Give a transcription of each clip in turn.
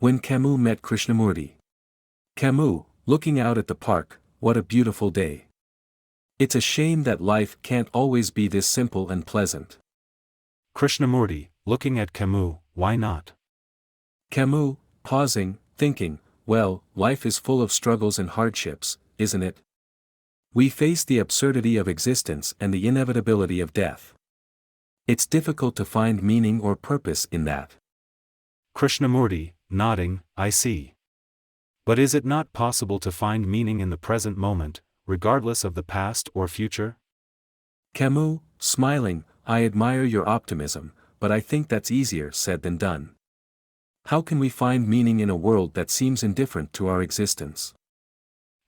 When Camus met Krishnamurti. Camus, looking out at the park, what a beautiful day. It's a shame that life can't always be this simple and pleasant. Krishnamurti, looking at Camus, why not? Camus, pausing, thinking, well, life is full of struggles and hardships, isn't it? We face the absurdity of existence and the inevitability of death. It's difficult to find meaning or purpose in that. Krishnamurti, nodding, I see. But is it not possible to find meaning in the present moment, regardless of the past or future? Camus, smiling, I admire your optimism, but I think that's easier said than done. How can we find meaning in a world that seems indifferent to our existence?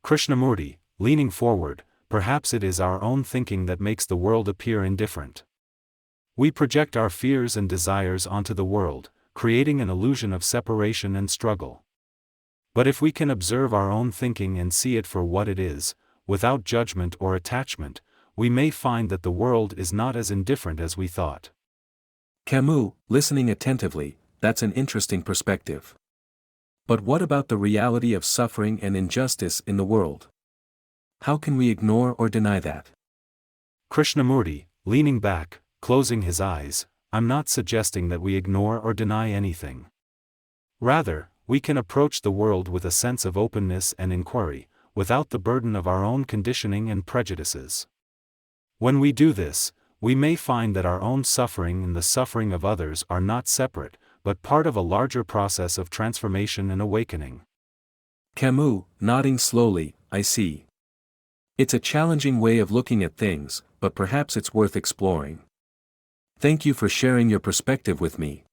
Krishnamurti, leaning forward, perhaps it is our own thinking that makes the world appear indifferent. We project our fears and desires onto the world, creating an illusion of separation and struggle. But if we can observe our own thinking and see it for what it is, without judgment or attachment, we may find that the world is not as indifferent as we thought. Camus, listening attentively, that's an interesting perspective. But what about the reality of suffering and injustice in the world? How can we ignore or deny that? Krishnamurti, leaning back, closing his eyes, I'm not suggesting that we ignore or deny anything. Rather, we can approach the world with a sense of openness and inquiry, without the burden of our own conditioning and prejudices. When we do this, we may find that our own suffering and the suffering of others are not separate, but part of a larger process of transformation and awakening. Camus, nodding slowly, I see. It's a challenging way of looking at things, but perhaps it's worth exploring. Thank you for sharing your perspective with me.